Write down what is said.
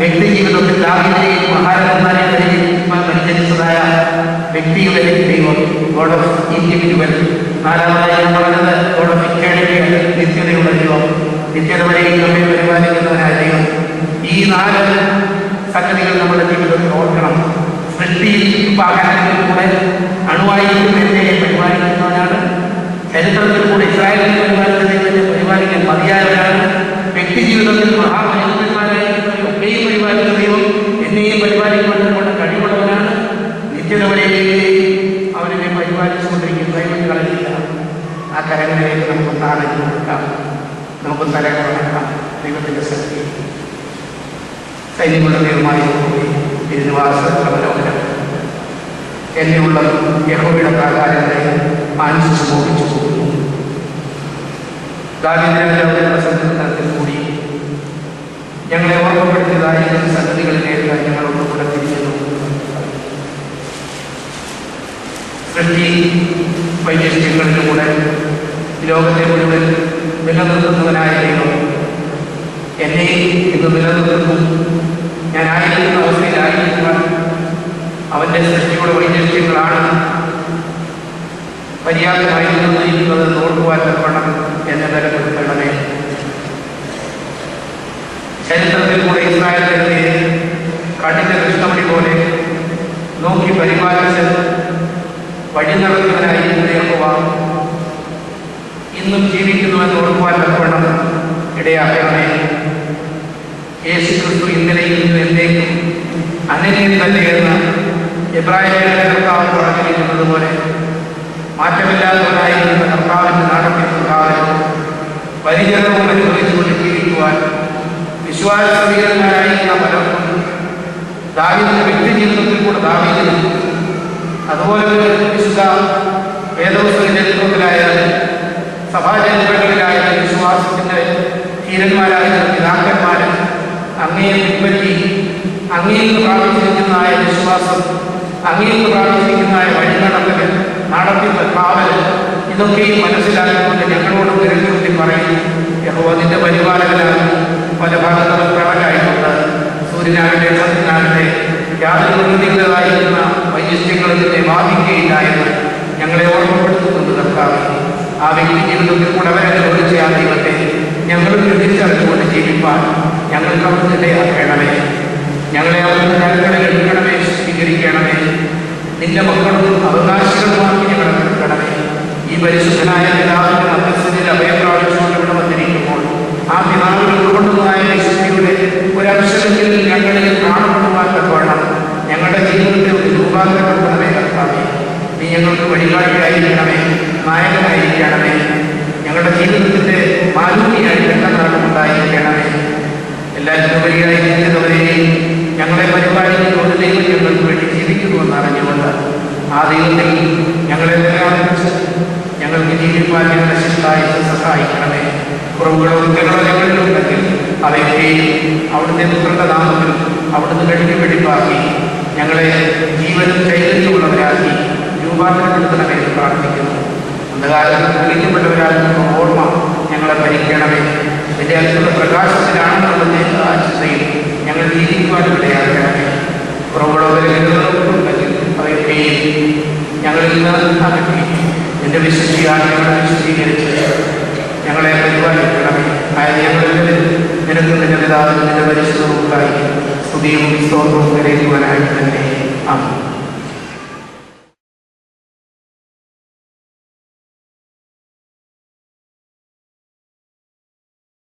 വ്യക്തി ജീവിതത്തിൽ ദാവീദിനെയും മഹാരഥന്മാരെയും പരിചരിച്ചതായ വ്യക്തിയുടെ ദൈവം ഗോഡ് ഓഫ് ഇൻഡിവിജ്വൽ. നാലാമതായി ഞാൻ പറഞ്ഞത് ഗോഡ് ഓഫ് ഇറ്റേണിറ്റി, നിത്യതയുള്ള ദൈവം, നിത്യത വരെയും നമ്മെ പരിപാലിക്കുന്നവനായ ദൈവം. ഈ 4 സംഗതികൾ നമ്മുടെ ജീവിതത്തിൽ ഓർക്കണം. സൃഷ്ടി വാഹനങ്ങളിലൂടെ അണുവായിരിക്കും എന്നെ പരിപാലിക്കുന്നവനാണ്. ചരിത്രത്തിൽ കൂടെ ഇസ്രായേലിനെ പരിപാലിക്കാൻ മതിയായവരാണ്. വ്യക്തി ജീവിതത്തിൽ മഹാപരിമാരായിരിക്കുന്നവരെയൊക്കെയും പരിപാലിക്കുന്ന ദൈവം എന്നെയും പരിപാലിക്കുന്നതിനുള്ള കഴിവുള്ളവനാണ്. നിത്യത വരെയും അവരെ പരിപാലിച്ചുകൊണ്ടിരിക്കുന്ന ദൈവം കളഞ്ഞില്ല. ആ കരങ്ങളിലേക്ക് നമുക്ക് താഴേക്ക് കൊടുക്കാം, നമുക്ക് തലകളക്കാം. ദൈവത്തിൻ്റെ ശക്തി സൈന്യമുള്ള ദൈവമായി തിരുനിവാസമനോഹരം എന്നെയുള്ള യഹോവയുടെ പ്രാകാരങ്ങളെ ആനുഷ്ഠിച്ചു മോഹിച്ചു പോകുന്നു. ദാവീദിന്റെ സങ്കീർത്തനത്തിൽ കൂടി ഞങ്ങളെ ഓർമ്മപ്പെടുത്തിയതായ സംഗതികൾ നേരിടാൻ ഞങ്ങൾ ഒന്നുകൂടെ തിരിച്ചു. സൃഷ്ടി വൈശിഷ്ട്യങ്ങളിലൂടെ ലോകത്തെ മുഴുവൻ നിലനിർത്തുന്നവനായ ദൈവം എന്നെ ഇന്ന് നിലനിർത്തുന്നു. ഞാനായിരിക്കുന്ന അവസ്ഥയിലായിരിക്കുവാൻ അവൻ്റെ സൃഷ്ടിയുടെ വൈശിഷ്ട്യങ്ങളാണ് പര്യാപ്തമായിരിക്കുന്നത് നോക്കുവാൻ തരണം എന്നെ ബലപ്പെടുത്തണമേ. ചരിത്രത്തിൽ കൂടെ ഇസ്രായേലിനെ കഠിന കൃഷ്ണമണി പോലെ നോക്കി പരിപാലിച്ച് വഴി നടത്തുന്നവനായിരിക്കുന്ന യഹോവ ഇന്നും ജീവിക്കുന്നുവെന്ന് ഓർക്കുവാൻ തക്കണം ഇടയാക്കണമേ. യേശു ക്രിസ്തു ഇന്നലെയും ഇന്നും എന്നേക്കും അനന്യം തന്നെയെന്ന് എബ്രായരുടെ കർത്താവ് പറഞ്ഞിരിക്കുന്നത് പോലെ മാറ്റമില്ലാത്തവനായിരിക്കുന്ന കർത്താവിൻ്റെ നടത്തിപ്പുകാരൻ പരിചരണവും അനുഭവിച്ചുകൊണ്ട് ജീവിക്കുവാൻ വിശ്വാസീകരന്മാരായിരിക്കുന്ന പലർക്കും ദാവീദിന്റെ വ്യക്തി ജീവിതത്തിൽ കൂടെ ദാവീദിനും അതുപോലെ വിശുദ്ധ വേദപുസ്തക ചരിത്രത്തിലായാലും സഭാചരിത്രങ്ങളിലായാലും വിശ്വാസത്തിൻ്റെ ധീരന്മാരായിരുന്ന പിതാക്കന്മാരും അങ്ങയെ പിൻപറ്റി അങ്ങയിൽ പ്രാപിച്ചിരിക്കുന്നതായ വിശ്വാസം, അങ്ങയിൽ പ്രാപിച്ചിരിക്കുന്നതായ വഴിനടത്തൽ, നടത്തിപ്പ്, കാവൽ, ഇതൊക്കെയും മനസ്സിലാക്കിക്കൊണ്ട് ഞങ്ങളോട് തിരഞ്ഞെടുത്തി പറയും. യഹോവ നിന്റെ പരിപാലകനാണ്. പല ഭാഗത്തും പ്രളയമായിട്ടുണ്ട്. സൂര്യനാകട്ടെ ചന്ദ്രനാകട്ടെ യാതൊരു പ്രകൃതികളായിരിക്കുന്ന വൈശിഷ്ട്യങ്ങളിൽ നിന്നെ ബാധിക്കുകയില്ല എന്ന് ഞങ്ങളെ ഓർമ്മപ്പെടുത്തുന്നുണ്ട് കർത്താവ്. ആ വ്യക്തി ജീവിതത്തിൽ കൂടെ അവരനുഭവിച്ച ആ ദൈവത്തെ ഞങ്ങളും തിരിച്ചറിഞ്ഞുകൊണ്ട് ജീവിപ്പാൻ ഞങ്ങൾക്ക് അവിടുത്തെ ആക്കണമേ. ഞങ്ങളെ അവിടുത്തെ കരങ്ങളിൽ എടുക്കണമേ, സ്വീകരിക്കണമേ. നിന്റെ മക്കളും അവകാശികളുമാക്കി ഞങ്ങളെ എടുക്കണമേ. ഈ പരിശുദ്ധനായ പിതാവിന്റെ മധ്യസ്ഥതയിൽ അഭയം പ്രാപിച്ചുകൊണ്ട് ഇവിടെ വന്നിരിക്കുമ്പോൾ ആ പിതാവിൽ ഉൾക്കൊള്ളുന്നതായ വിശുദ്ധിയുടെ ഒരംശമെങ്കിലും ഞങ്ങളിൽ കാണപ്പെടുവാൻ തക്കവണ്ണം ഞങ്ങളുടെ ജീവിതത്തെ ഒരു രൂപാന്തരപ്പെടുത്തണമേ കർത്താവേ. നീ ഞങ്ങൾക്ക് വഴികാട്ടിയായിരിക്കണമേ, നായകനായിരിക്കണമേ. ഞങ്ങളുടെ ജീവിതത്തിന്റെ മാലിന്യായി ഉണ്ടായിരിക്കണമേ. എല്ലാറ്റിനും വഴിയായി നിത്യതവരെയും ഞങ്ങളെ പരിപാലിക്കുന്ന ഒരു ദൈവം ഞങ്ങൾക്ക് വേണ്ടി ജീവിക്കുന്നുവെന്ന് അറിഞ്ഞുകൊണ്ട് ആ ദൈവത്തിൽ ഞങ്ങളെ നിലനിർത്തിച്ച് ഞങ്ങൾക്ക് ജീവിക്കാൻ ഞങ്ങളുടെ ശിഷ്ടായി സഹായിക്കണമേ. കുറവുകളോ കുറ്റങ്ങളോ ഞങ്ങളിലുണ്ടെങ്കിൽ അവയൊക്കെയും അവിടുത്തെ പുത്രന്റെ നാമത്തിൽ അവിടുന്ന് കഴുകി വെടിപ്പാക്കി ഞങ്ങളെ ജീവനും ചൈതന്യമുള്ളവരാക്കി രൂപാന്തരപ്പെടുത്തണമേ എന്ന് പ്രാർത്ഥിക്കുന്നു. അന്ധകാലത്തിൽ വിളിക്കപ്പെട്ടവരാകുന്ന ഓർമ്മ ഞങ്ങളെ ഭരിക്കണമേ. എൻ്റെ അത്ഭുത പ്രകാശത്തിലാണെന്നുള്ള ആശുദ്ധയിൽ ഞങ്ങൾ ജീവിക്കുവാനും ഇടയാക്കണമേ. കുറവുള്ളവരുണ്ടെങ്കിൽ അവയൊക്കെയും ഞങ്ങളിൽ നിന്ന് അകറ്റി എൻ്റെ വിശുദ്ധിയാൽ ഞങ്ങളെ വിശുദ്ധീകരിച്ച് ഞങ്ങളെ പരിപാലിക്കണമേ. അതായത് ഞങ്ങളിൽ നിനക്ക് നിന്റെ പിതാവിന് നിന്റെ പരിശുദ്ധവും ഉണ്ടായി സ്തുതിയും സ്തോത്രവും കരയുവാനായിട്ട് തന്നെ ആമേൻ.